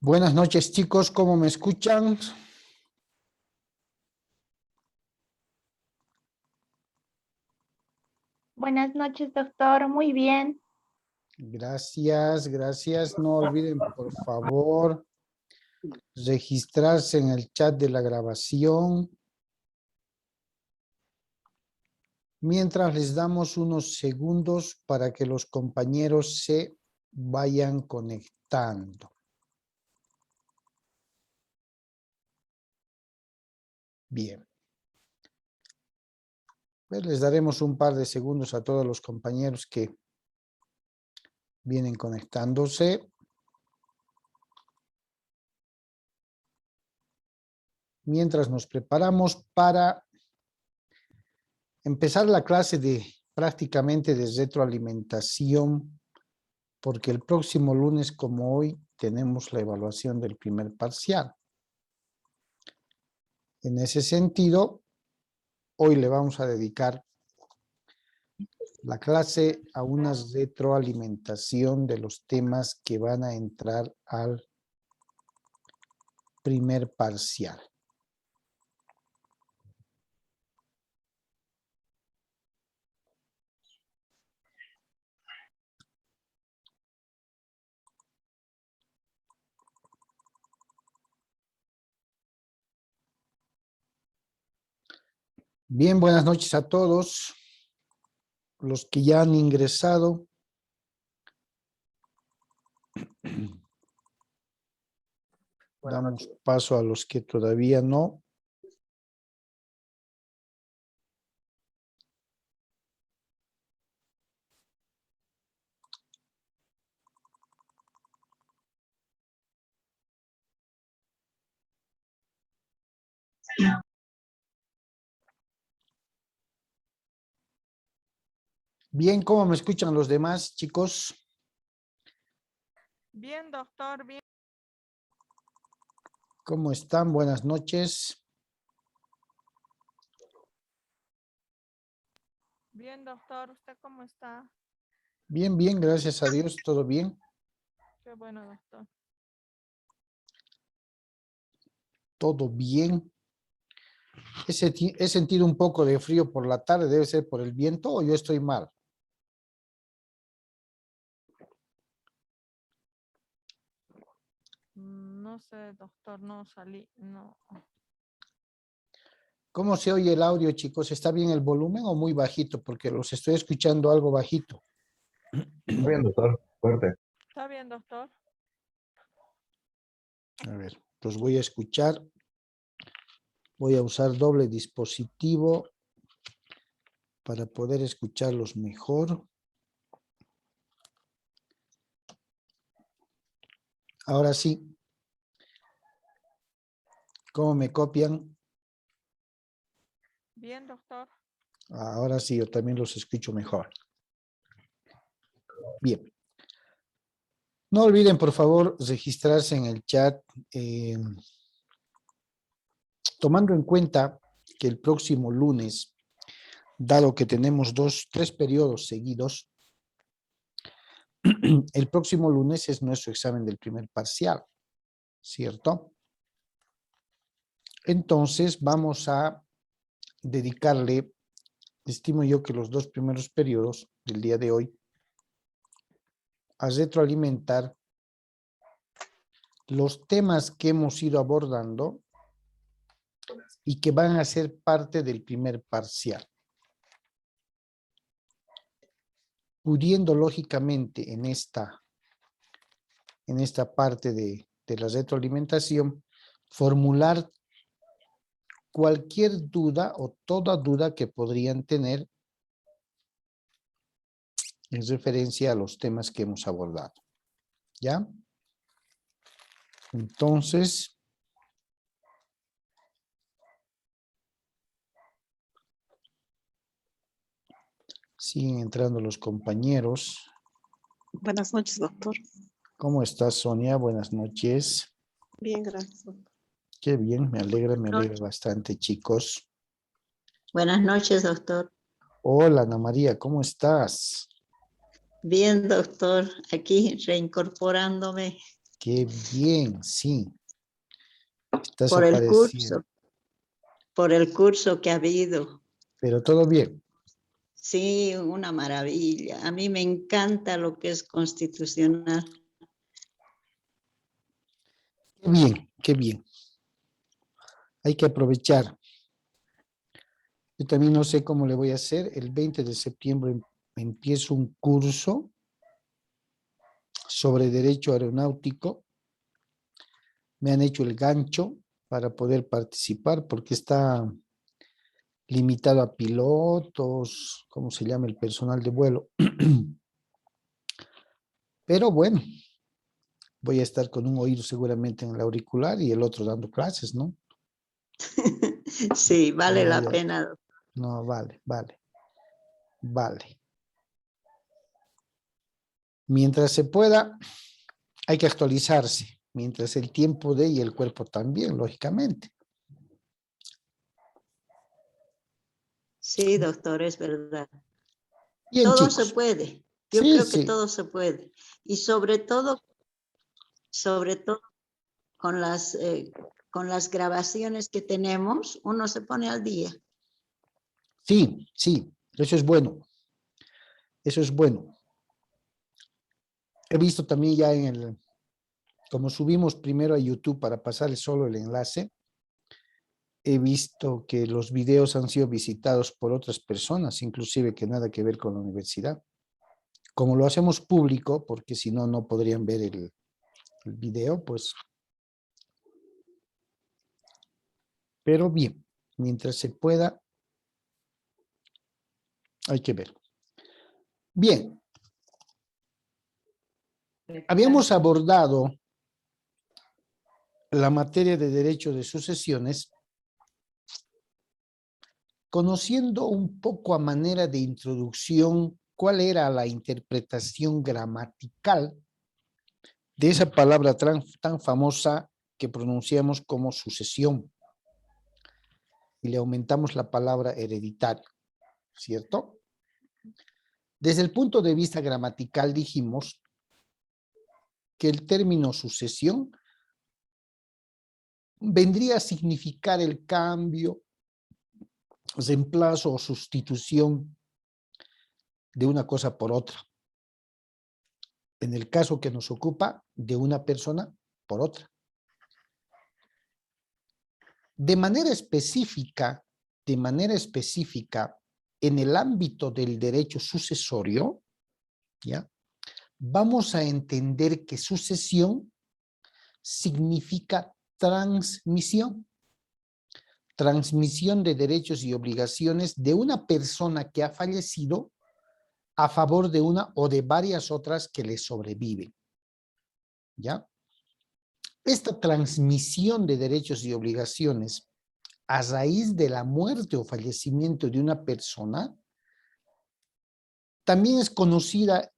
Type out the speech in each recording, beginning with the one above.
Buenas noches, chicos, ¿cómo me escuchan? Buenas noches, doctor. Muy bien. Gracias, gracias. No olviden, por favor, registrarse en el chat de la grabación. Mientras les damos unos segundos para que los compañeros se vayan conectando. Bien. Pues les daremos un par de segundos a todos los compañeros que vienen conectándose. Mientras nos preparamos para empezar la clase de prácticamente de retroalimentación, porque el próximo lunes, como hoy, tenemos la evaluación del primer parcial. En ese sentido, hoy le vamos a dedicar la clase a una retroalimentación de los temas que van a entrar al primer parcial. Bien, buenas noches a todos los que ya han ingresado. Damos paso a los que todavía no. Bien, ¿cómo me escuchan los demás, chicos? Bien, doctor, bien. ¿Cómo están? Buenas noches. Bien, doctor. ¿Usted cómo está? Bien, bien, gracias a Dios, todo bien. Qué bueno, doctor. Todo bien. He sentido un poco de frío por la tarde, debe ser por el viento o yo estoy mal. No sé, doctor, no salí, no. ¿Cómo se oye el audio, chicos? ¿Está bien el volumen o muy bajito? Porque los estoy escuchando algo bajito. Bien, doctor, fuerte. ¿Está bien, doctor? A ver, los voy a escuchar. Voy a usar doble dispositivo para poder escucharlos mejor. Ahora sí. ¿Cómo me copian? Bien, doctor. Ahora sí, yo también los escucho mejor. Bien. No olviden, por favor, registrarse en el chat. Tomando en cuenta que el próximo lunes, dado que tenemos tres periodos seguidos, el próximo lunes es nuestro examen del primer parcial, ¿cierto? Entonces vamos a dedicarle, estimo yo que los 2 primeros periodos del día de hoy, a retroalimentar los temas que hemos ido abordando y que van a ser parte del primer parcial. Pudiendo lógicamente en esta parte de la retroalimentación, formular cualquier duda o toda duda que podrían tener en referencia a los temas que hemos abordado. ¿Ya? Entonces, siguen entrando los compañeros. Buenas noches, doctor. ¿Cómo estás, Sonia? Buenas noches. Bien, gracias, doctor. Qué bien, me alegra bastante, chicos. Buenas noches, doctor. Hola, Ana María, ¿cómo estás? Bien, doctor. Aquí reincorporándome. Qué bien, sí. Estás por el apareciendo. por el curso que ha habido. Pero todo bien. Sí, una maravilla. A mí me encanta lo que es constitucional. Qué bien, qué bien. Hay que aprovechar. Yo también no sé cómo le voy a hacer. El 20 de septiembre empiezo un curso sobre derecho aeronáutico. Me han hecho el gancho para poder participar porque está limitado a pilotos, ¿cómo se llama? El personal de vuelo. Pero bueno, voy a estar con un oído seguramente en el auricular y el otro dando clases, ¿no? Sí, vale No la hay otra. pena. No, vale, vale, vale. Mientras se pueda, hay que actualizarse. Mientras el tiempo dé y el cuerpo también, lógicamente. Sí, doctor, es verdad. Bien, Todo se chicos. puede. Yo Sí, creo que sí. todo se puede. Y sobre todo con las grabaciones que tenemos, uno se pone al día. Sí, sí. Eso es bueno. Eso es bueno. He visto también ya como subimos primero a YouTube para pasar solo el enlace, he visto que los videos han sido visitados por otras personas, inclusive que nada que ver con la universidad. Como lo hacemos público, porque si no, no podrían ver el video, pues. Pero bien, mientras se pueda, hay que ver. Bien. Habíamos abordado la materia de derecho de sucesiones, conociendo un poco a manera de introducción cuál era la interpretación gramatical de esa palabra tan famosa que pronunciamos como sucesión. Y le aumentamos la palabra hereditario, ¿cierto? Desde el punto de vista gramatical dijimos que el término sucesión vendría a significar el cambio, reemplazo o sustitución de una cosa por otra. En el caso que nos ocupa, de una persona por otra. De manera específica, en el ámbito del derecho sucesorio, ¿ya? Vamos a entender que sucesión significa transmisión. Transmisión de derechos y obligaciones de una persona que ha fallecido a favor de una o de varias otras que le sobreviven. ¿Ya? Esta transmisión de derechos y obligaciones a raíz de la muerte o fallecimiento de una persona también es conocida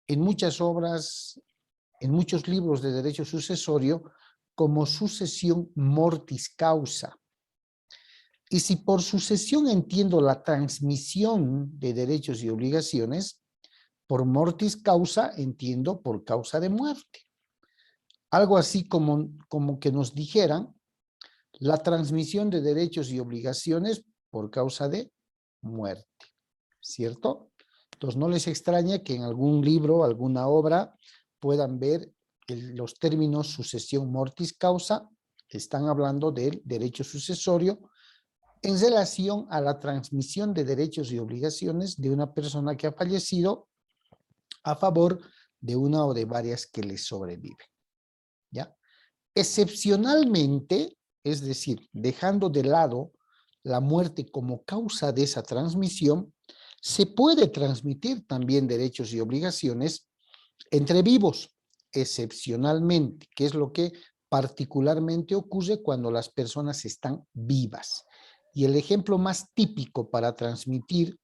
en muchas obras, en muchos libros de derecho sucesorio, como sucesión mortis causa. Y si por sucesión entiendo la transmisión de derechos y obligaciones, por mortis causa entiendo por causa de muerte. Algo así como que nos dijeran la transmisión de derechos y obligaciones por causa de muerte, ¿cierto? Entonces no les extraña que en algún libro, alguna obra, puedan ver los términos sucesión mortis causa, que están hablando del derecho sucesorio en relación a la transmisión de derechos y obligaciones de una persona que ha fallecido a favor de una o de varias que le sobreviven. ¿Ya? Excepcionalmente, es decir, dejando de lado la muerte como causa de esa transmisión, se puede transmitir también derechos y obligaciones entre vivos, excepcionalmente, que es lo que particularmente ocurre cuando las personas están vivas. Y el ejemplo más típico para transmitir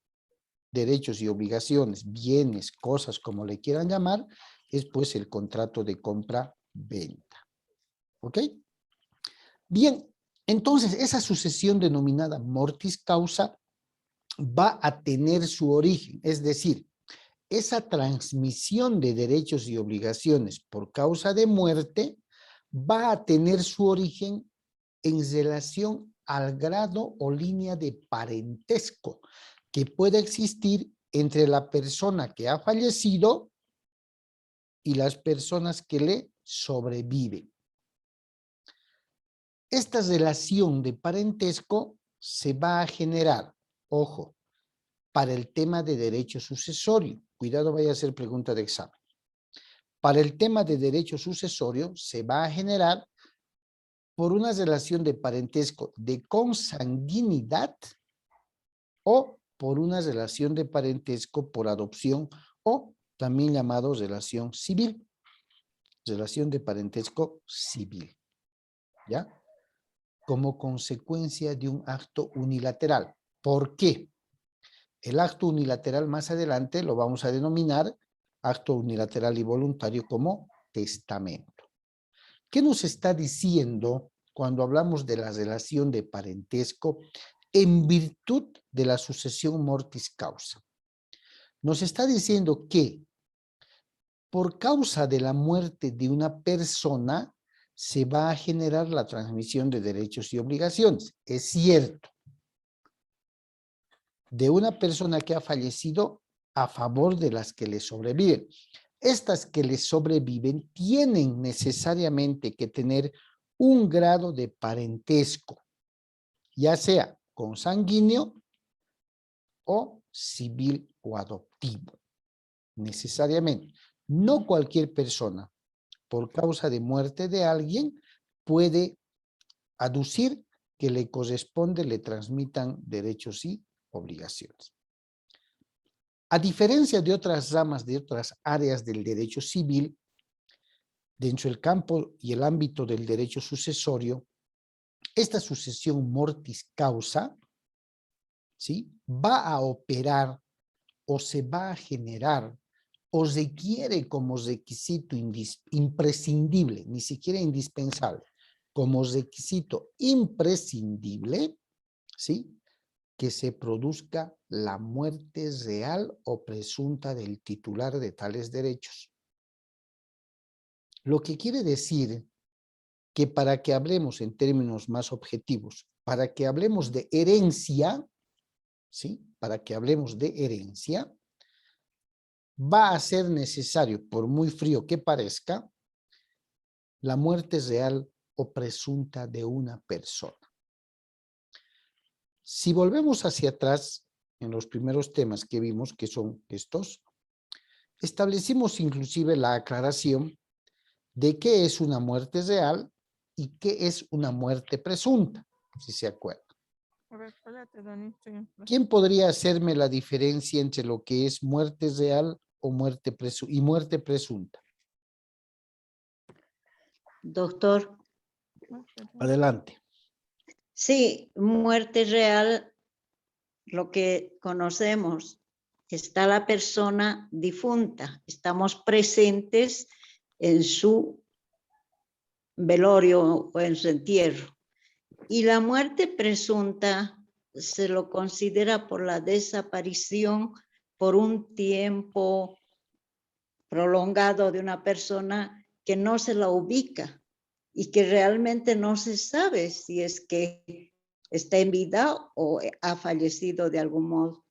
derechos y obligaciones, bienes, cosas, como le quieran llamar, es pues el contrato de compra-venta. ¿Ok? Bien, entonces esa sucesión denominada mortis causa va a tener su origen, es decir, esa transmisión de derechos y obligaciones por causa de muerte va a tener su origen en relación al grado o línea de parentesco que puede existir entre la persona que ha fallecido y las personas que le sobreviven. Esta relación de parentesco se va a generar, ojo, para el tema de derecho sucesorio. Cuidado, vaya a ser pregunta de examen. Para el tema de derecho sucesorio se va a generar por una relación de parentesco de consanguinidad o por una relación de parentesco por adopción o también llamado relación civil. Relación de parentesco civil. ¿Ya? Como consecuencia de un acto unilateral. ¿Por qué? El acto unilateral más adelante lo vamos a denominar acto unilateral y voluntario como testamento. ¿Qué nos está diciendo cuando hablamos de la relación de parentesco en virtud de la sucesión mortis causa? Nos está diciendo que por causa de la muerte de una persona se va a generar la transmisión de derechos y obligaciones. Es cierto. De una persona que ha fallecido a favor de las que le sobreviven. Estas que le sobreviven tienen necesariamente que tener un grado de parentesco, ya sea consanguíneo o civil o adoptivo. Necesariamente. No cualquier persona, por causa de muerte de alguien, puede aducir que le corresponde, le transmitan derechos y obligaciones. A diferencia de otras ramas, de otras áreas del derecho civil, dentro del campo y el ámbito del derecho sucesorio, esta sucesión mortis causa, ¿sí?, va a operar o se va a generar o requiere como requisito imprescindible, ni siquiera indispensable, como requisito imprescindible, ¿sí?, que se produzca la muerte real o presunta del titular de tales derechos. Lo que quiere decir que para que hablemos en términos más objetivos, para que hablemos de herencia, ¿sí?, para que hablemos de herencia, va a ser necesario, por muy frío que parezca, la muerte real o presunta de una persona. Si volvemos hacia atrás, en los primeros temas que vimos, que son estos, establecimos inclusive la aclaración de qué es una muerte real y qué es una muerte presunta, si se acuerdan. A ver, espérate, Dani, estoy en clase. ¿Quién podría hacerme la diferencia entre lo que es muerte real o muerte presunta? Doctor, Adelante. sí, muerte real, lo que conocemos, está la persona difunta, estamos presentes en su velorio o en su entierro. Y la muerte presunta se lo considera por la desaparición por un tiempo prolongado de una persona que no se la ubica y que realmente no se sabe si es que está en vida o ha fallecido de algún modo.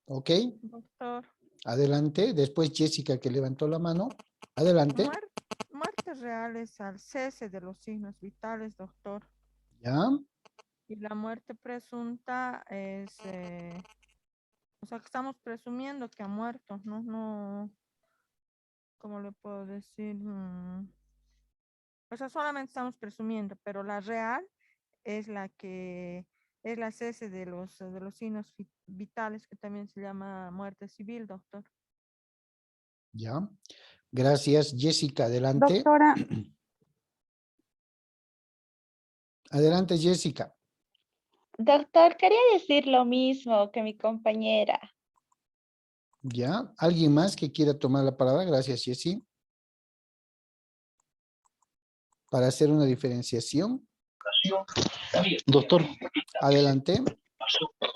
¿Ok? Doctor, Adelante. Después Jessica, que levantó la mano. Adelante. muertes reales al cese de los signos vitales, doctor. ¿Ya? Y la muerte presunta es, o sea, que estamos presumiendo que ha muerto, ¿no? No, ¿cómo le puedo decir? O sea, solamente estamos presumiendo, pero la real es la que es la cese de los signos vitales, que también se llama muerte civil, doctor. ¿Ya? Gracias. Jessica, adelante. Doctora, Adelante, Jessica. doctor, quería decir lo mismo que mi compañera. ¿Ya? ¿Alguien más que quiera tomar la palabra? Gracias, Jessy. Para hacer una diferenciación. Doctor, Adelante.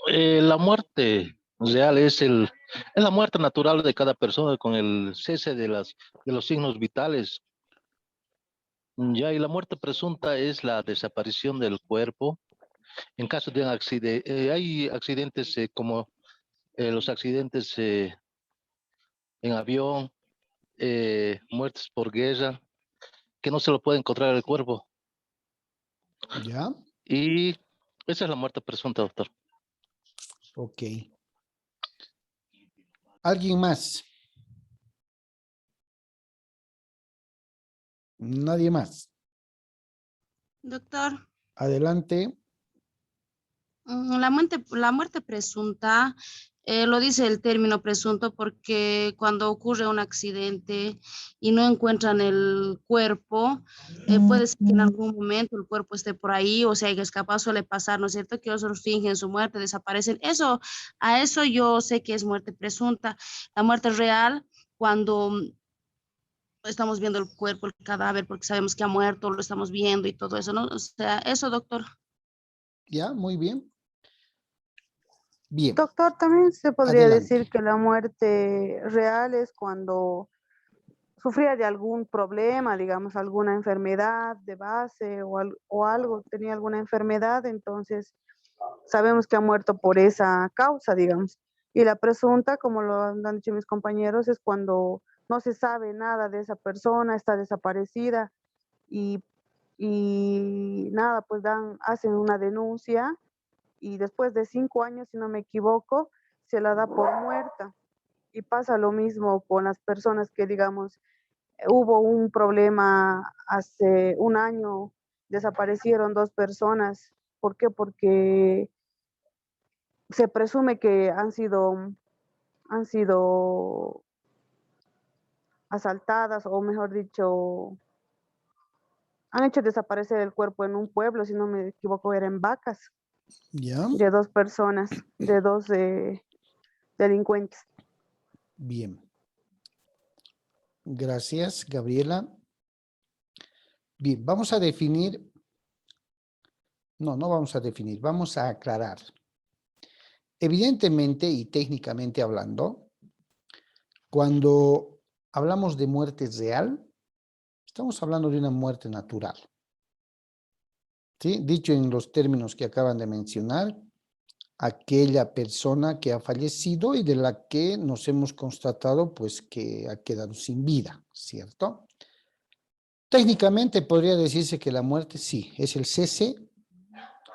la muerte real es la muerte natural de cada persona con el cese de los signos vitales. Ya, y la muerte presunta es la desaparición del cuerpo en caso de un accidente. Hay accidentes como los accidentes en avión, muertes por guerra, que no se lo puede encontrar el cuerpo. ¿Ya? Y esa es la muerte presunta, doctor. Ok. ¿Alguien más? Nadie más. Doctor, Adelante. la muerte presunta, lo dice el término presunto porque cuando ocurre un accidente y no encuentran el cuerpo, puede ser que en algún momento el cuerpo esté por ahí o se haya escapado, suele pasar, ¿no es cierto? Que otros fingen su muerte, desaparecen. A eso yo sé que es muerte presunta. La muerte real, cuando estamos viendo el cuerpo, el cadáver, porque sabemos que ha muerto, lo estamos viendo y todo eso, ¿no? O sea, eso, doctor. Ya, muy bien. Bien, Doctor, también se podría adelante. decir que la muerte real es cuando sufría de algún problema, digamos, alguna enfermedad de base o algo, tenía alguna enfermedad, entonces sabemos que ha muerto por esa causa, digamos. Y la presunta, como lo han dicho mis compañeros, es cuando no se sabe nada de esa persona, está desaparecida y, y nada, pues hacen una denuncia y después de 5 años, si no me equivoco, se la da por muerta. Y pasa lo mismo con las personas que, digamos, hubo un problema hace un año, desaparecieron 2 personas. ¿Por qué? Porque se presume que han sido asaltadas, o mejor dicho, han hecho desaparecer el cuerpo en un pueblo, si no me equivoco, era en Vacas, Ya, de 2 personas, de 2 delincuentes. bien. Gracias, Gabriela. Bien, vamos a definir. No vamos a definir, vamos a aclarar. Evidentemente y técnicamente hablando, cuando hablamos de muerte real, estamos hablando de una muerte natural. ¿Sí? Dicho en los términos que acaban de mencionar, aquella persona que ha fallecido y de la que nos hemos constatado pues que ha quedado sin vida, ¿cierto? Técnicamente podría decirse que la muerte sí, es el cese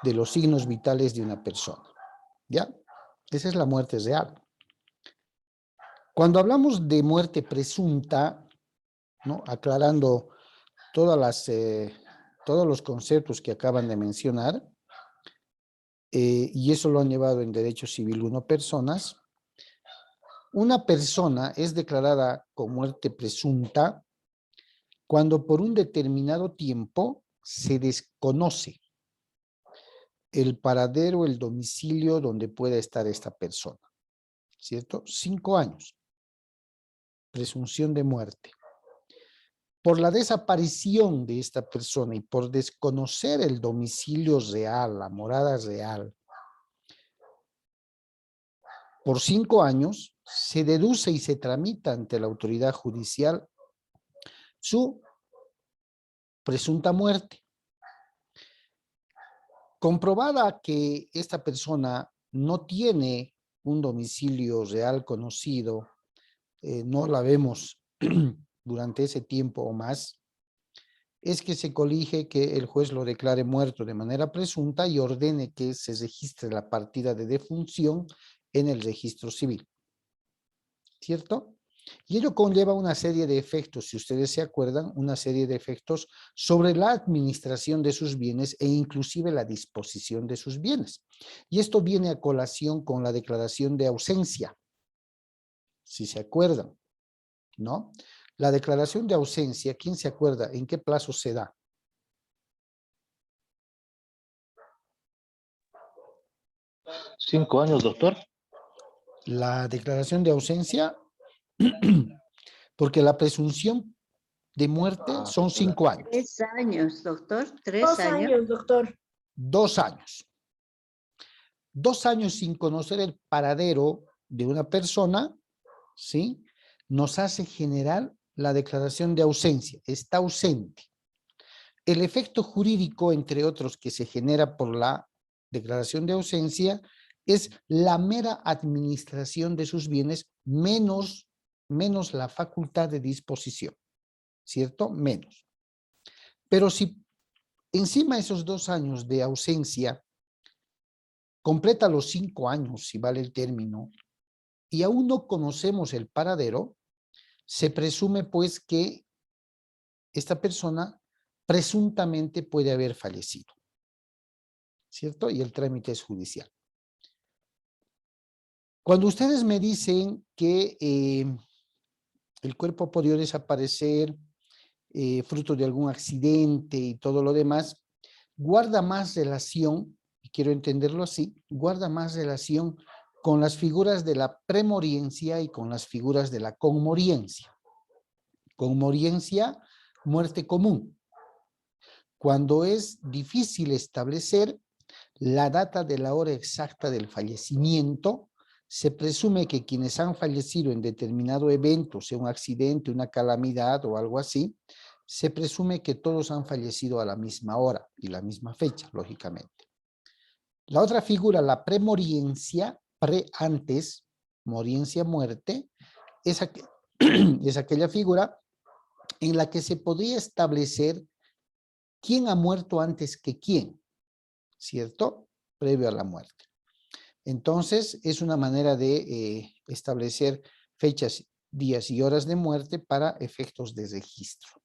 de los signos vitales de una persona, ¿ya? Esa es la muerte real. Cuando hablamos de muerte presunta, ¿no? Aclarando todos los conceptos que acaban de mencionar, y eso lo han llevado en derecho civil 1 personas, una persona es declarada con muerte presunta cuando por un determinado tiempo se desconoce el paradero, el domicilio donde pueda estar esta persona, ¿cierto? 5 años, presunción de muerte. Por la desaparición de esta persona y por desconocer el domicilio real, la morada real, por 5 años se deduce y se tramita ante la autoridad judicial su presunta muerte. Comprobada que esta persona no tiene un domicilio real conocido, no la vemos durante ese tiempo o más, es que se colige que el juez lo declare muerto de manera presunta y ordene que se registre la partida de defunción en el registro civil. ¿Cierto? Y ello conlleva una serie de efectos, si ustedes se acuerdan, una serie de efectos sobre la administración de sus bienes e inclusive la disposición de sus bienes. Y esto viene a colación con la declaración de ausencia, si se acuerdan, ¿no? La declaración de ausencia, ¿quién se acuerda? ¿En qué plazo se da? ¿5 años, doctor? La declaración de ausencia, porque la presunción de muerte son 5 años. 3 años, doctor. 3 2 años. años, doctor. 2 años. 2 años sin conocer el paradero de una persona, ¿sí?, nos hace generar la declaración de ausencia. Está ausente. El efecto jurídico, entre otros, que se genera por la declaración de ausencia es la mera administración de sus bienes menos la facultad de disposición, ¿cierto? Menos. Pero si encima de esos 2 años de ausencia completa los 5 años, si vale el término, y aún no conocemos el paradero, se presume pues que esta persona presuntamente puede haber fallecido, ¿cierto? Y el trámite es judicial. Cuando ustedes me dicen que el cuerpo podría desaparecer fruto de algún accidente y todo lo demás, guarda más relación, y quiero entenderlo así, guarda más relación con las figuras de la premoriencia y con las figuras de la conmoriencia. Conmoriencia, muerte común. Cuando es difícil establecer la data de la hora exacta del fallecimiento, se presume que quienes han fallecido en determinado evento, sea un accidente, una calamidad o algo así, se presume que todos han fallecido a la misma hora y la misma fecha, lógicamente. La otra figura, la premoriencia, antes, moriencia, muerte, es aquella figura en la que se podría establecer quién ha muerto antes que quién, ¿cierto? Previo a la muerte. Entonces, es una manera de establecer fechas, días y horas de muerte para efectos de registro.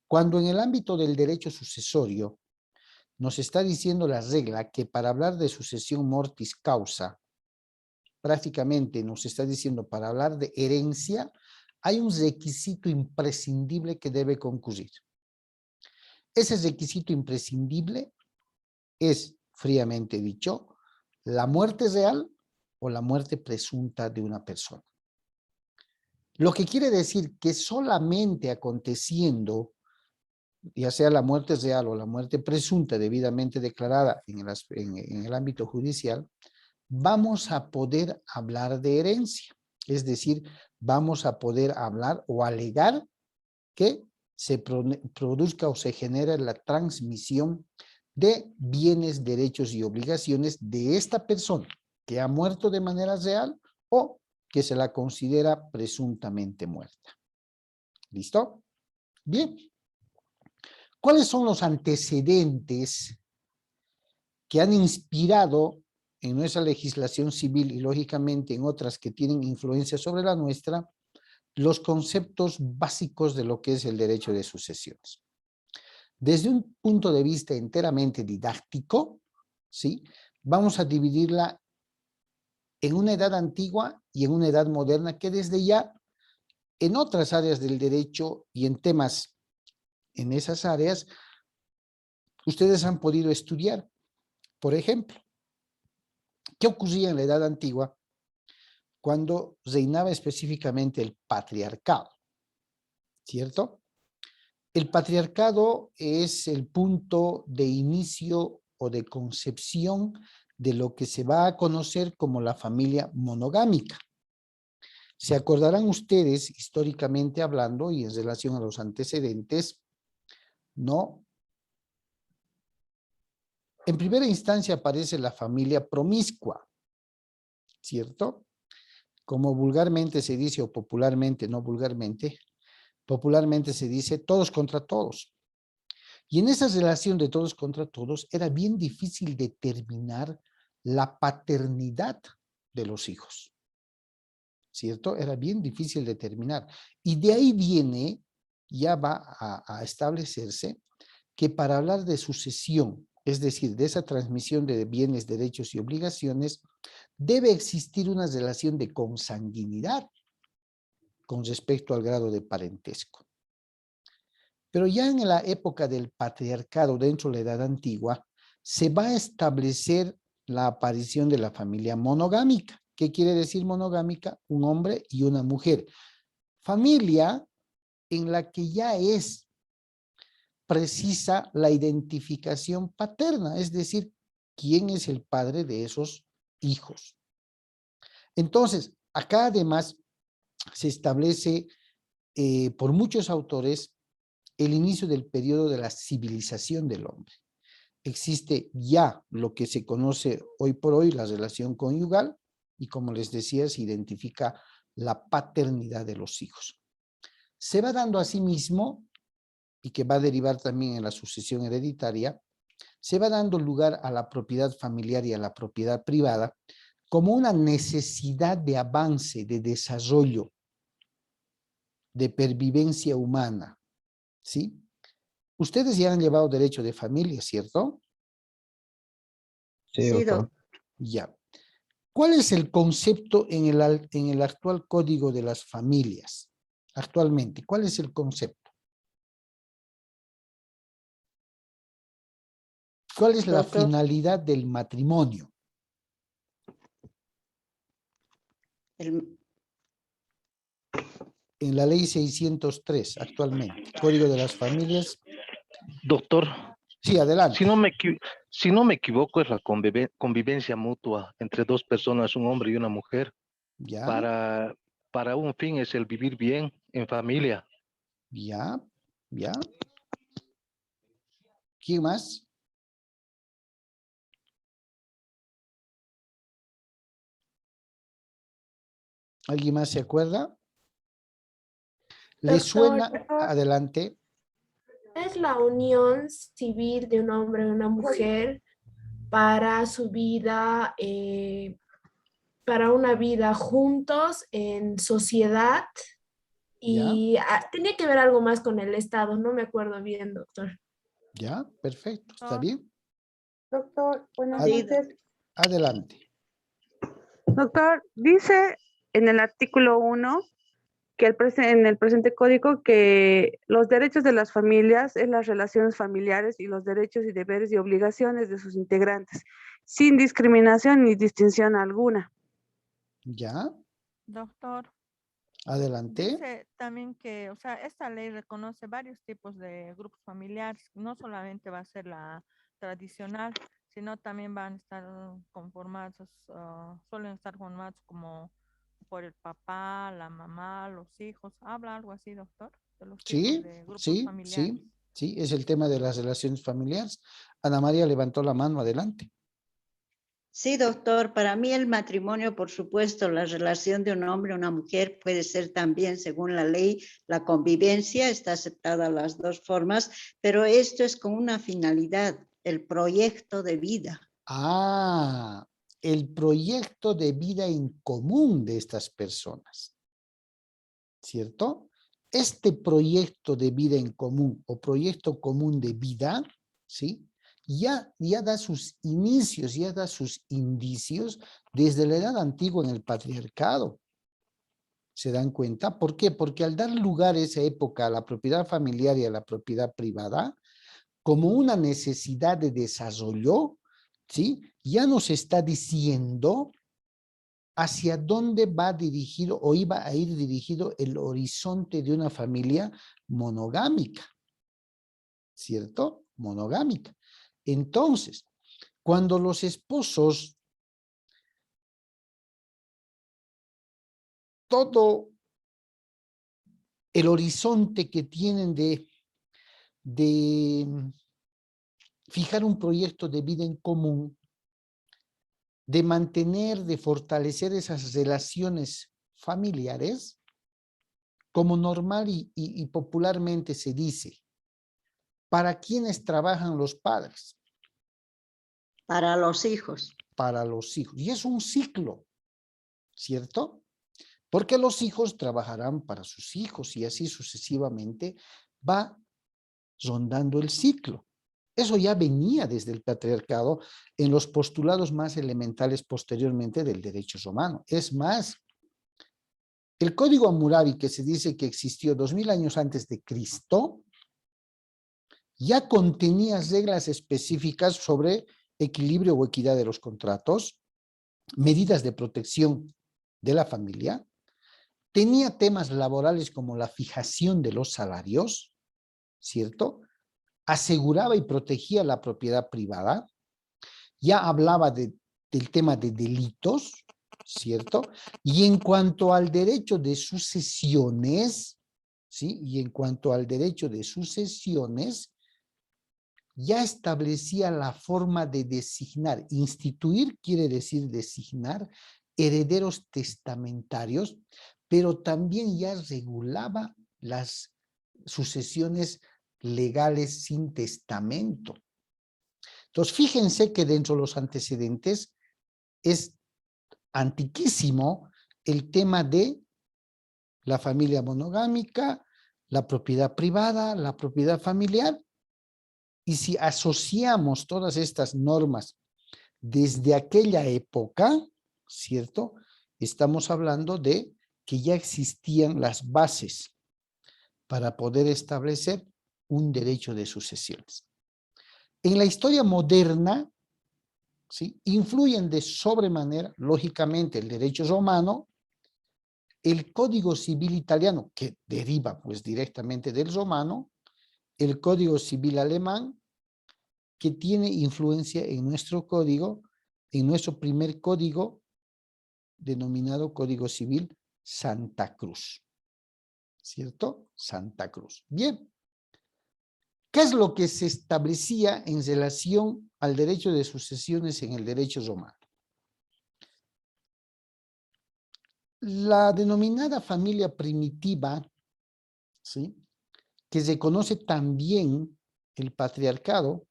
Cuando en el ámbito del derecho sucesorio nos está diciendo la regla que para hablar de sucesión mortis causa, prácticamente nos está diciendo para hablar de herencia, hay un requisito imprescindible que debe concurrir. Ese requisito imprescindible es, fríamente dicho, la muerte real o la muerte presunta de una persona. Lo que quiere decir que solamente aconteciendo, ya sea la muerte real o la muerte presunta debidamente declarada en el ámbito judicial, vamos a poder hablar de herencia. Es decir, vamos a poder hablar o alegar que se produzca o se genere la transmisión de bienes, derechos y obligaciones de esta persona que ha muerto de manera real o que se la considera presuntamente muerta. ¿Listo? Bien. ¿Cuáles son los antecedentes que han inspirado en nuestra legislación civil y lógicamente en otras que tienen influencia sobre la nuestra, los conceptos básicos de lo que es el derecho de sucesiones? Desde un punto de vista enteramente didáctico, ¿sí?, vamos a dividirla en una edad antigua y en una edad moderna que desde ya en otras áreas del derecho y en temas en esas áreas ustedes han podido estudiar. Por ejemplo, ¿qué ocurría en la edad antigua cuando reinaba específicamente el patriarcado? ¿Cierto? El patriarcado es el punto de inicio o de concepción de lo que se va a conocer como la familia monogámica. Se acordarán ustedes, históricamente hablando y en relación a los antecedentes, ¿no? En primera instancia aparece la familia promiscua, ¿cierto? Como vulgarmente se dice, o popularmente, no vulgarmente, popularmente se dice todos contra todos. Y en esa relación de todos contra todos era bien difícil determinar la paternidad de los hijos, ¿cierto? Era bien difícil determinar. Y de ahí viene, ya va a establecerse, que para hablar de sucesión, es decir, de esa transmisión de bienes, derechos y obligaciones, debe existir una relación de consanguinidad con respecto al grado de parentesco. Pero ya en la época del patriarcado, dentro de la edad antigua, se va a establecer la aparición de la familia monogámica. ¿Qué quiere decir monogámica? Un hombre y una mujer. Familia en la que ya es precisa la identificación paterna, es decir, quién es el padre de esos hijos. Entonces, acá además se establece por muchos autores el inicio del periodo de la civilización del hombre. Existe ya lo que se conoce hoy por hoy, la relación conyugal, y como les decía, se identifica la paternidad de los hijos. Se va dando a sí mismo, y que va a derivar también en la sucesión hereditaria, se va dando lugar a la propiedad familiar y a la propiedad privada como una necesidad de avance, de desarrollo, de pervivencia humana, ¿sí? Ustedes ya han llevado derecho de familia, ¿cierto? Sí, Sí, doctor. Ya. ¿Cuál es el concepto en el actual Código de las Familias? Actualmente, ¿cuál es el concepto? ¿Cuál es la Doctor. finalidad del matrimonio? El- En la ley 603, actualmente, Código de las Familias. Doctor, Sí, adelante. si no me equivoco, es la convivencia mutua entre dos personas, un hombre y una mujer. Ya, Para un fin es el vivir bien en familia. ya, ya. ¿Quién más? ¿Alguien más se acuerda? ¿Le suena? Adelante. Es la unión civil de un hombre y una mujer para su vida, para una vida juntos en sociedad y tenía que ver algo más con el Estado, no me acuerdo bien, doctor. Ya, perfecto, ¿está bien? Doctor, buenas Ad- noches. Adelante. Doctor, dice en el artículo 1 que en el presente código que los derechos de las familias es las relaciones familiares y los derechos y deberes y obligaciones de sus integrantes, sin discriminación ni distinción alguna. Ya, Doctor, adelante. dice también que, o sea, esta ley reconoce varios tipos de grupos familiares. No solamente va a ser la tradicional, sino también van a estar conformados, suelen estar formados como por el papá, la mamá, los hijos. ¿Habla algo así, doctor? De los tipos Sí, de grupos sí, familiares. sí, sí, es el tema de las relaciones familiares. Ana María levantó la mano, adelante. Sí, doctor, para mí el matrimonio, por supuesto, la relación de un hombre y una mujer puede ser también, según la ley, la convivencia, está aceptada las dos formas, pero esto es con una finalidad, el proyecto de vida. Ah, el proyecto de vida en común de estas personas, ¿cierto? Este proyecto de vida en común o proyecto común de vida, ¿sí? Ya da sus inicios, ya da sus indicios desde la edad antigua en el patriarcado. ¿Se dan cuenta? ¿Por qué? Porque al dar lugar esa época a la propiedad familiar y a la propiedad privada, como una necesidad de desarrollo, ¿sí? Ya nos está diciendo hacia dónde va dirigido o iba a ir dirigido el horizonte de una familia monogámica, ¿cierto? Monogámica. Entonces, cuando los esposos, todo el horizonte que tienen de fijar un proyecto de vida en común, de mantener, de fortalecer esas relaciones familiares, como normal y popularmente se dice, ¿para quiénes trabajan los padres? Para los hijos. Para los hijos. Y es un ciclo, ¿cierto? Porque los hijos trabajarán para sus hijos y así sucesivamente va rondando el ciclo. Eso ya venía desde el patriarcado en los postulados más elementales posteriormente del derecho romano. Es más, el Código Hammurabi, que se dice que existió 2000 años antes de Cristo, ya contenía reglas específicas sobre equilibrio o equidad de los contratos, medidas de protección de la familia, tenía temas laborales como la fijación de los salarios, ¿cierto? Aseguraba y protegía la propiedad privada, ya hablaba del tema de delitos, ¿cierto? Y en cuanto al derecho de sucesiones, ¿sí? Y en cuanto al derecho de sucesiones, ya establecía la forma de designar. Instituir quiere decir designar herederos testamentarios, pero también ya regulaba las sucesiones legales sin testamento. Entonces, fíjense que dentro de los antecedentes es antiquísimo el tema de la familia monogámica, la propiedad privada, la propiedad familiar. Y si asociamos todas estas normas desde aquella época, ¿cierto? Estamos hablando de que ya existían las bases para poder establecer un derecho de sucesiones. En la historia moderna, ¿sí? Influyen de sobremanera, lógicamente, el derecho romano, el Código Civil italiano, que deriva pues directamente del romano, el Código Civil alemán, que tiene influencia en nuestro código, en nuestro primer código, denominado Código Civil Santa Cruz. ¿Cierto? Santa Cruz. Bien. ¿Qué es lo que se establecía en relación al derecho de sucesiones en el derecho romano? La denominada familia primitiva, ¿sí? Que se conoce también el patriarcado,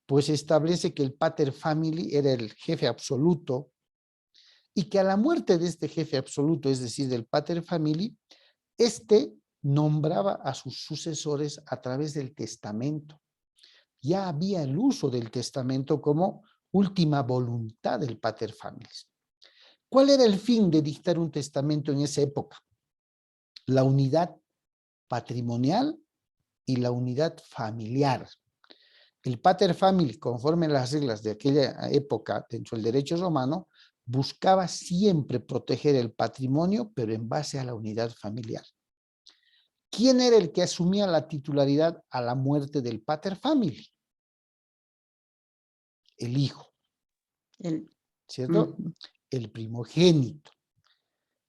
pues establece que el pater family era el jefe absoluto y que a la muerte de este jefe absoluto, es decir, del pater family, este nombraba a sus sucesores a través del testamento. Ya había el uso del testamento como última voluntad del pater familias. ¿Cuál era el fin de dictar un testamento en esa época? La unidad patrimonial y la unidad familiar. El pater family, conforme a las reglas de aquella época dentro del derecho romano, buscaba siempre proteger el patrimonio, pero en base a la unidad familiar. ¿Quién era el que asumía la titularidad a la muerte del pater family? El hijo, ¿cierto? El primogénito,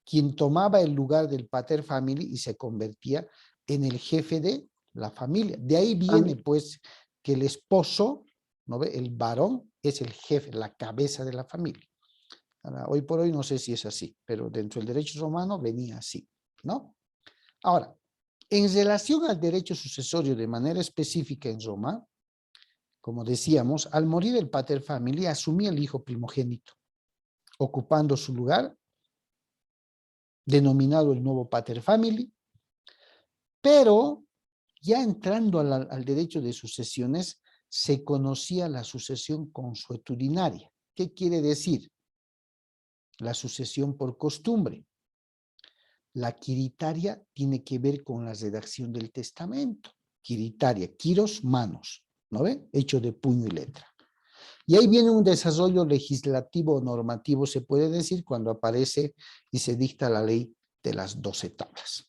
quien tomaba el lugar del pater family y se convertía en el jefe de la familia. De ahí viene, pues, que el esposo, ¿no ve? El varón es el jefe, la cabeza de la familia. Ahora, hoy por hoy no sé si es así, pero dentro del derecho romano venía así, ¿no? Ahora, en relación al derecho sucesorio de manera específica en Roma, como decíamos, al morir el pater family asumía el hijo primogénito, ocupando su lugar, denominado el nuevo pater family, pero ya entrando al derecho de sucesiones, se conocía la sucesión consuetudinaria. ¿Qué quiere decir? La sucesión por costumbre. La quiritaria tiene que ver con la redacción del testamento. Quiritaria, quiros, manos, ¿no ve? Hecho de puño y letra. Y ahí viene un desarrollo legislativo o normativo, se puede decir, cuando aparece y se dicta la ley de las 12 tablas.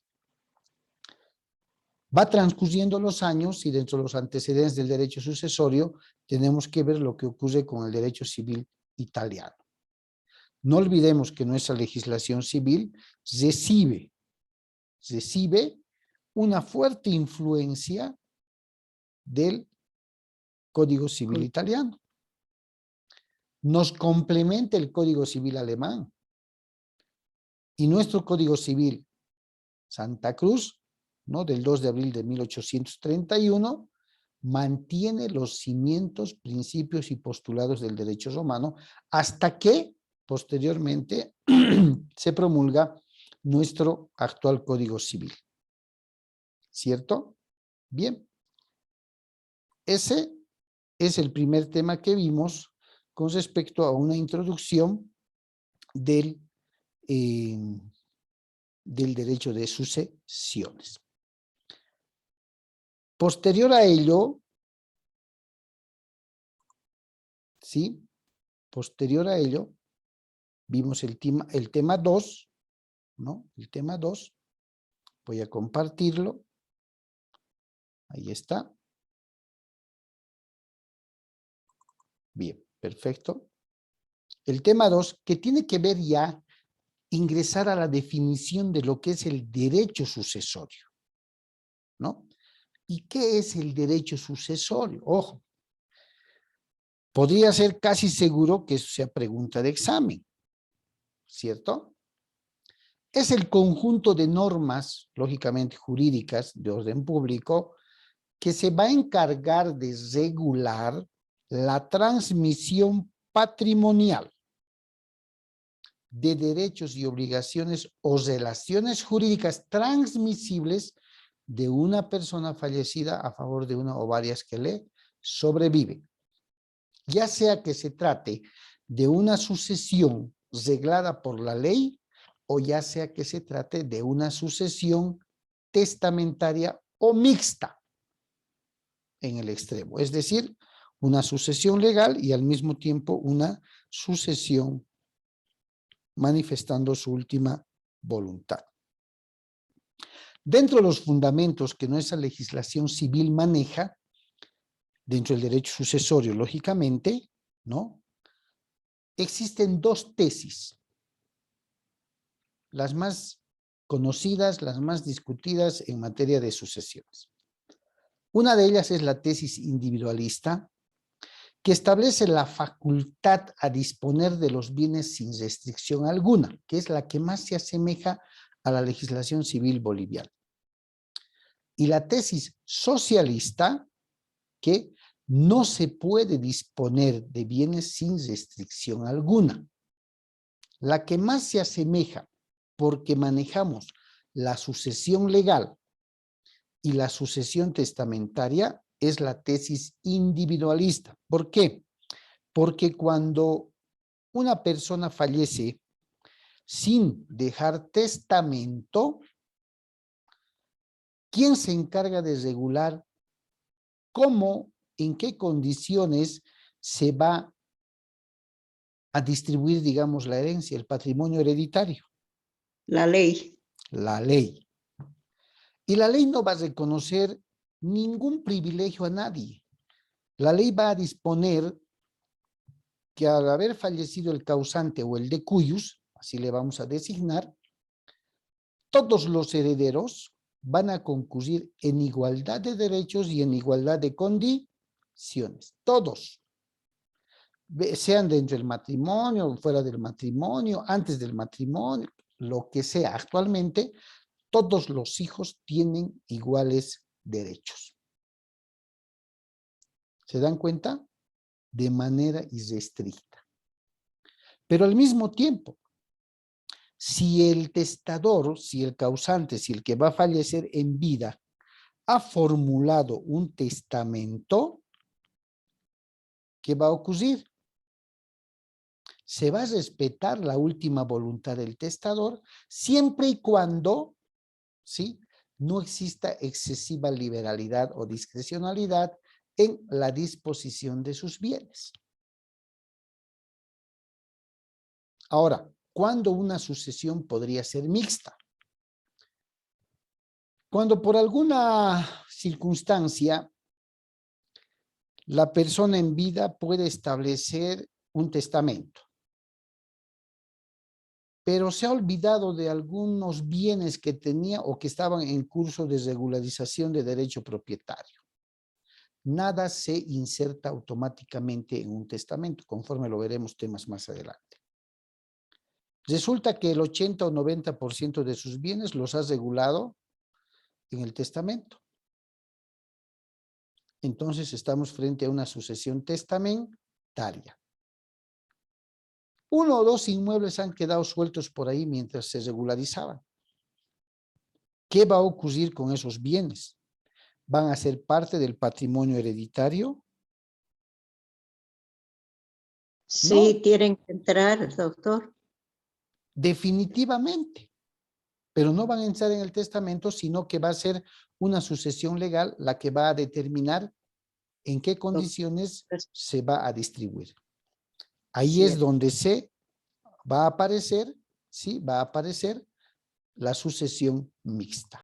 Va transcurriendo los años y dentro de los antecedentes del derecho sucesorio tenemos que ver lo que ocurre con el derecho civil italiano. No olvidemos que nuestra legislación civil recibe una fuerte influencia del Código Civil italiano. Nos complementa el Código Civil alemán. Y nuestro Código Civil Santa Cruz, ¿no? Del 2 de abril de 1831, mantiene los cimientos, principios y postulados del derecho romano hasta que posteriormente se promulga nuestro actual Código Civil. ¿Cierto? Bien. Ese es el primer tema que vimos con respecto a una introducción del derecho de sucesiones. Posterior a ello, ¿sí? Posterior a ello, vimos el tema 2, ¿no? El tema 2, voy a compartirlo. Ahí está. Bien, perfecto. El tema 2, que tiene que ver ya ingresar a la definición de lo que es el derecho sucesorio, ¿no? ¿Y qué es el derecho sucesorio? Ojo, podría ser casi seguro que eso sea pregunta de examen, ¿cierto? Es el conjunto de normas, lógicamente jurídicas, de orden público, que se va a encargar de regular la transmisión patrimonial de derechos y obligaciones o relaciones jurídicas transmisibles de una persona fallecida a favor de una o varias que le sobreviven. Ya sea que se trate de una sucesión reglada por la ley o ya sea que se trate de una sucesión testamentaria o mixta en el extremo. Es decir, una sucesión legal y al mismo tiempo una sucesión manifestando su última voluntad. Dentro de los fundamentos que nuestra legislación civil maneja, dentro del derecho sucesorio, lógicamente, ¿no? Existen dos tesis, las más conocidas, las más discutidas en materia de sucesiones. Una de ellas es la tesis individualista, que establece la facultad a disponer de los bienes sin restricción alguna, que es la que más se asemeja a la legislación civil boliviana. Y la tesis socialista, que no se puede disponer de bienes sin restricción alguna. La que más se asemeja, porque manejamos la sucesión legal y la sucesión testamentaria, es la tesis individualista. ¿Por qué? Porque cuando una persona fallece sin dejar testamento, ¿quién se encarga de regular cómo, en qué condiciones se va a distribuir, digamos, la herencia, el patrimonio hereditario? La ley. La ley. Y la ley no va a reconocer ningún privilegio a nadie. La ley va a disponer que al haber fallecido el causante o el decuyus, así le vamos a designar, todos los herederos van a concurrir en igualdad de derechos y en igualdad de condiciones. Todos. Sean dentro del matrimonio, fuera del matrimonio, antes del matrimonio, lo que sea. Actualmente, todos los hijos tienen iguales derechos. ¿Se dan cuenta? De manera irrestricta. Pero al mismo tiempo, si el testador, si el causante, si el que va a fallecer en vida ha formulado un testamento, ¿qué va a ocurrir? Se va a respetar la última voluntad del testador siempre y cuando, ¿sí?, no exista excesiva liberalidad o discrecionalidad en la disposición de sus bienes. Ahora, ¿cuándo una sucesión podría ser mixta? Cuando por alguna circunstancia la persona en vida puede establecer un testamento, pero se ha olvidado de algunos bienes que tenía o que estaban en curso de regularización de derecho propietario. Nada se inserta automáticamente en un testamento, conforme lo veremos temas más adelante. Resulta que el 80 o 90% de sus bienes los ha regulado en el testamento. Entonces estamos frente a una sucesión testamentaria. Uno o dos inmuebles han quedado sueltos por ahí mientras se regularizaban. ¿Qué va a ocurrir con esos bienes? ¿Van a ser parte del patrimonio hereditario? Sí, No. tienen que entrar, doctor. Definitivamente. Pero no van a entrar en el testamento, sino que va a ser una sucesión legal la que va a determinar en qué condiciones se va a distribuir. Ahí es donde se va a aparecer, ¿sí? Va a aparecer la sucesión mixta.